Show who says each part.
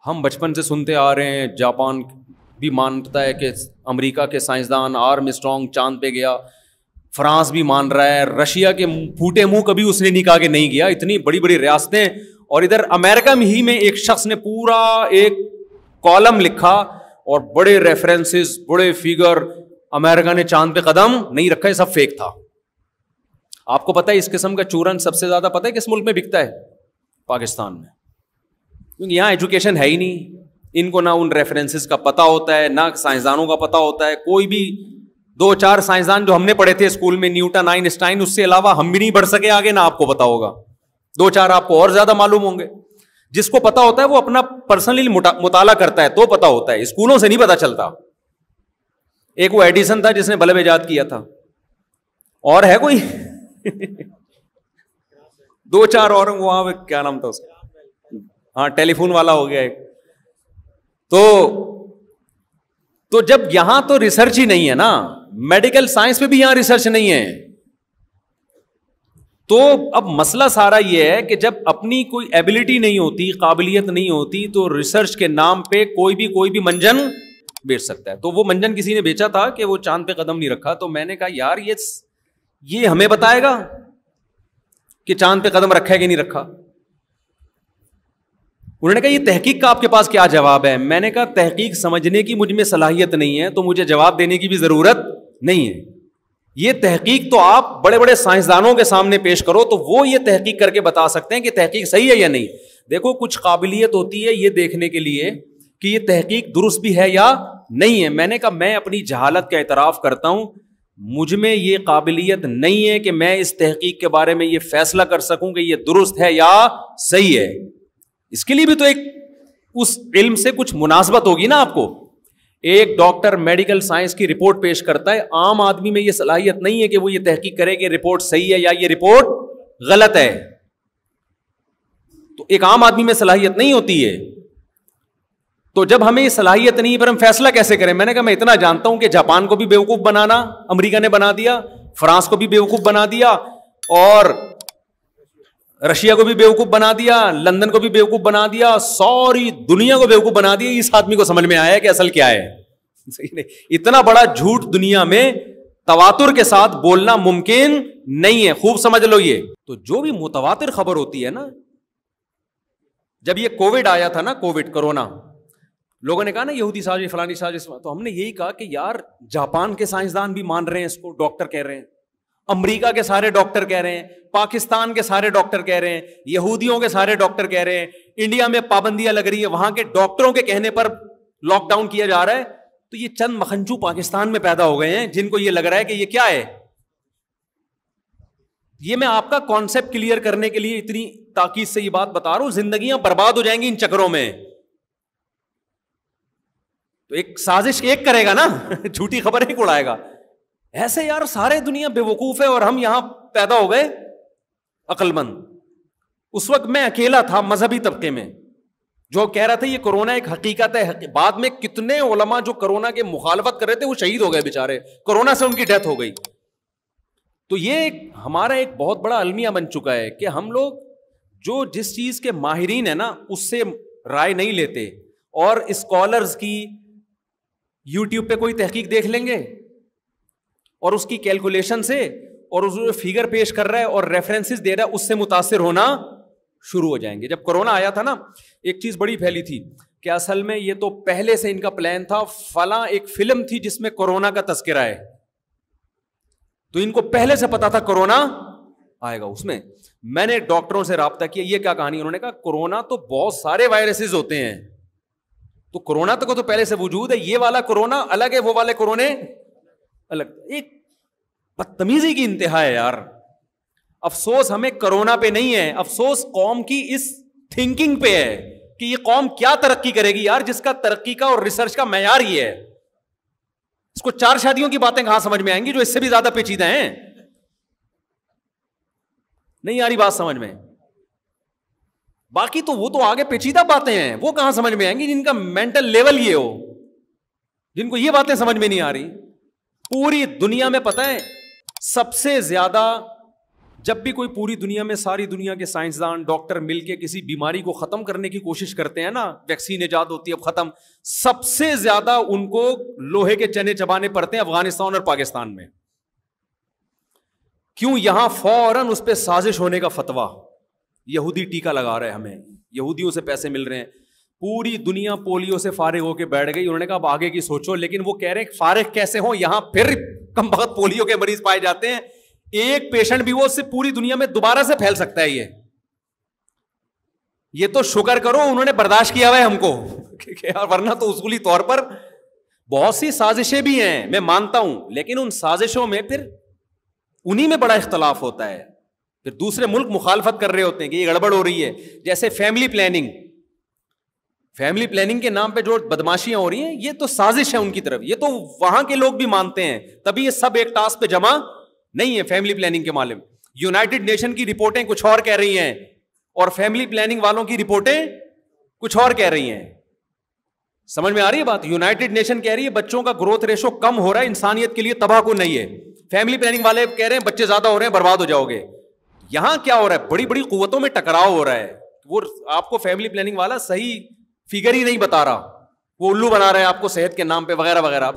Speaker 1: ہم بچپن سے سنتے آ رہے ہیں, جاپان بھی مانتا ہے کہ امریکہ کے سائنسدان آرم اسٹرانگ چاند پہ گیا, فرانس بھی مان رہا ہے, رشیا کے پھوٹے منہ کبھی اس نے نہیں کہا کہ نہیں گیا, اتنی بڑی بڑی ریاستیں, اور ادھر امریکہ میں ہی میں ایک شخص نے پورا ایک کالم لکھا اور بڑے ریفرنسز, بڑے فگر, امریکہ نے چاند پہ قدم نہیں رکھا, یہ سب فیک تھا. آپ کو پتا ہے اس قسم کا چورن سب سے زیادہ پتا ہے کس ملک میں بکتا ہے؟ پاکستان میں, کیونکہ یہاں ایجوکیشن ہے ہی نہیں, ان کو نہ ان ریفرنسز کا پتا ہوتا ہے, نہ سائنسدانوں کا پتا ہوتا ہے. کوئی بھی 2-4 سائنسدان جو ہم نے پڑھے تھے اسکول میں, نیوٹن, آئنسٹائن, اس سے علاوہ ہم بھی نہیں بڑھ سکے آگے, نہ آپ کو پتا ہوگا. 2-4 آپ کو اور زیادہ معلوم ہوں گے. جس کو پتا ہوتا ہے وہ اپنا پرسنلی مطالعہ کرتا ہے تو پتا ہوتا ہے, اسکولوں سے نہیں پتا چلتا. ایک وہ ایڈیسن تھا جس نے بلب ایجاد کیا تھا, اور ہے کوئی 2-4 اور, وہاں کیا نام تھا اس کا, ہاں ٹیلی فون والا ہو گیا ایک. تو جب یہاں تو ریسرچ ہی نہیں ہے نا, میڈیکل سائنس پہ بھی یہاں ریسرچ نہیں ہے, تو اب مسئلہ سارا یہ ہے کہ جب اپنی کوئی ایبلٹی نہیں ہوتی, قابلیت نہیں ہوتی, تو ریسرچ کے نام پہ کوئی بھی منجن بیچ سکتا ہے. تو وہ منجن کسی نے بیچا تھا کہ وہ چاند پہ قدم نہیں رکھا, تو میں نے کہا یار یہ ہمیں بتائے گا کہ چاند پہ قدم رکھا ہے کہ نہیں رکھا. انہوں نے کہا یہ تحقیق کا آپ کے پاس کیا جواب ہے؟ میں نے کہا تحقیق سمجھنے کی مجھ میں صلاحیت نہیں ہے, تو مجھے جواب دینے کی بھی ضرورت نہیں ہے. یہ تحقیق تو آپ بڑے بڑے سائنسدانوں کے سامنے پیش کرو, تو وہ یہ تحقیق کر کے بتا سکتے ہیں کہ تحقیق صحیح ہے یا نہیں. دیکھو کچھ قابلیت ہوتی ہے یہ دیکھنے کے لیے کہ یہ تحقیق درست بھی ہے یا نہیں ہے. میں نے کہا میں اپنی جہالت کا اعتراف کرتا ہوں, مجھ میں یہ قابلیت نہیں ہے کہ میں اس تحقیق کے بارے میں یہ فیصلہ کر سکوں کہ یہ درست ہے یا صحیح ہے. اس کے لیے بھی تو ایک اس علم سے کچھ مناسبت ہوگی نا آپ کو. ایک ڈاکٹر میڈیکل سائنس کی رپورٹ پیش کرتا ہے, عام آدمی میں یہ صلاحیت نہیں ہے کہ وہ یہ تحقیق کرے کہ رپورٹ صحیح ہے یا یہ رپورٹ غلط ہے. تو ایک عام آدمی میں صلاحیت نہیں ہوتی ہے. تو جب ہمیں یہ صلاحیت نہیں پر ہم فیصلہ کیسے کریں؟ میں نے کہا میں اتنا جانتا ہوں کہ جاپان کو بھی بیوقوف بنانا امریکہ نے بنا دیا, فرانس کو بھی بیوقوف بنا دیا, اور رشیا کو بھی بیوقوف بنا دیا, لندن کو بھی بیوقوف بنا دیا, ساری دنیا کو بیوقوف بنا دیا. اس آدمی کو سمجھ میں آیا کہ اصل کیا ہے. اتنا بڑا جھوٹ دنیا میں تواتر کے ساتھ بولنا ممکن نہیں ہے, خوب سمجھ لو یہ. تو جو بھی متواتر خبر ہوتی ہے نا, جب یہ کووڈ آیا تھا نا, کووڈ کرونا, لوگوں نے کہا نا یہودی سازش فلانی سازش, تو ہم نے یہی کہا کہ یار جاپان کے سائنسدان بھی مان رہے ہیں اس کو, ڈاکٹر کہہ رہے ہیں, امریکہ کے سارے ڈاکٹر کہہ رہے ہیں, پاکستان کے سارے ڈاکٹر کہہ رہے ہیں, یہودیوں کے سارے ڈاکٹر کہہ رہے ہیں, انڈیا میں پابندیاں لگ رہی ہے, وہاں کے ڈاکٹروں کے کہنے پر لاک ڈاؤن کیا جا رہا ہے. تو یہ چند مکھنچو پاکستان میں پیدا ہو گئے ہیں جن کو یہ لگ رہا ہے کہ یہ کیا ہے. یہ میں آپ کا کانسیپٹ کلیئر کرنے کے لیے اتنی تاکید سے یہ بات بتا رہا ہوں, زندگیاں برباد ہو جائیں گی ان چکروں میں. تو ایک سازش ایک کرے گا نا, جھوٹی خبر ایک اڑائے گا. ایسے یار سارے دنیا بے وقوف ہے اور ہم یہاں پیدا ہو گئے عقل مند. اس وقت میں اکیلا تھا مذہبی طبقے میں جو کہہ رہا تھا یہ کورونا ایک حقیقت ہے. بعد میں کتنے علماء جو کورونا کے مخالفت کر رہے تھے وہ شہید ہو گئے بیچارے, کورونا سے ان کی ڈیتھ ہو گئی. تو یہ ہمارا ایک بہت بڑا المیہ بن چکا ہے کہ ہم لوگ جو جس چیز کے ماہرین ہیں نا اس سے رائے نہیں لیتے, اور اسکالرز کی یوٹیوب پہ کوئی تحقیق دیکھ لیں گے اور اس کی کیلکولیشن سے اور اس فگر پیش کر رہا ہے اور ریفرنسز دے رہا ہے, اس سے متاثر ہونا شروع ہو جائیں گے. جب کورونا آیا تھا نا, ایک چیز بڑی پھیلی تھی کہ اصل میں یہ تو پہلے سے ان کا پلان تھا, فلاں ایک فلم تھی جس میں کورونا کا تذکرہ ہے, تو ان کو پہلے سے پتا تھا کورونا آئے گا. اس میں نے ڈاکٹروں سے رابطہ کیا, یہ کیا کہانی, انہوں نے کہا کورونا تو بہت سارے وائرسز ہوتے ہیں, تو کورونا تو پہلے سے وجود ہے, یہ والا کورونا الگ ہے, وہ والے کورونے الگ. ایک بدتمیزی کی انتہا ہے یار. افسوس ہمیں کورونا پہ نہیں ہے, افسوس قوم کی اس تھنکنگ پہ ہے کہ یہ قوم کیا ترقی کرے گی یار, جس کا ترقی کا اور ریسرچ کا معیار یہ ہے. اس کو 4 شادیوں کی باتیں کہاں سمجھ میں آئیں گی جو اس سے بھی زیادہ پیچیدہ ہیں. نہیں آ رہی بات سمجھ میں؟ باقی تو وہ تو آگے پیچیدہ باتیں ہیں, وہ کہاں سمجھ میں آئیں گی جن کا مینٹل لیول یہ ہو, جن کو یہ باتیں سمجھ میں نہیں آ رہی. پوری دنیا میں پتہ ہے سب سے زیادہ جب بھی کوئی پوری دنیا میں ساری دنیا کے سائنسدان ڈاکٹر مل کے کسی بیماری کو ختم کرنے کی کوشش کرتے ہیں نا, ویکسین ایجاد ہوتی ہے اب ختم, سب سے زیادہ ان کو لوہے کے چنے چبانے پڑتے ہیں افغانستان اور پاکستان میں. کیوں؟ یہاں فوراً اس پہ سازش ہونے کا فتویٰ, یہودی ٹیکا لگا رہے ہیں ہمیں, یہودیوں سے پیسے مل رہے ہیں. پوری دنیا پولیو سے فارغ ہو کے بیٹھ گئی, انہوں نے کہا اب آگے کی سوچو, لیکن وہ کہہ رہے ہیں فارغ کیسے ہوں, یہاں پھر کم بخت پولیو کے مریض پائے جاتے ہیں. ایک پیشنٹ بھی وہ اس سے پوری دنیا میں دوبارہ سے پھیل سکتا ہے. یہ تو شکر کرو انہوں نے برداشت کیا ہوا ہے ہم کو, ورنہ تو اصولی طور پر بہت سی سازشیں بھی ہیں میں مانتا ہوں, لیکن ان سازشوں میں پھر انہی میں بڑا اختلاف ہوتا ہے. پھر دوسرے ملک مخالفت کر رہے ہوتے ہیں کہ یہ گڑبڑ ہو رہی ہے. جیسے فیملی پلاننگ کے نام پہ جو بدماشیاں ہو رہی ہیں, یہ تو سازش ہے ان کی طرف. یہ تو وہاں کے لوگ بھی مانتے ہیں, تبھی یہ سب ایک ٹاسک پہ جمع نہیں ہے. فیملی پلاننگ کے معاملے میں یونائٹڈ نیشن کی رپورٹیں کچھ اور کہہ رہی ہیں, اور فیملی پلاننگ والوں کی رپورٹیں کچھ اور کہہ رہی ہیں. سمجھ میں آ رہی ہے بات؟ یونائٹڈ نیشن کہہ رہی ہے بچوں کا گروتھ ریشو کم ہو رہا ہے, انسانیت کے لیے تباہ کن نہیں ہے. فیملی پلاننگ والے کہہ رہے ہیں بچے زیادہ ہو رہے ہیں, برباد ہو جاؤ گے. یہاں کیا ہو رہا ہے؟ بڑی بڑی قوتوں میں ٹکراؤ ہو رہا ہے. وہ آپ کو فیملی پلاننگ والا صحیح فگر ہی نہیں بتا رہا, وہ الو بنا رہے ہیں آپ کو صحت کے نام پہ وغیرہ وغیرہ.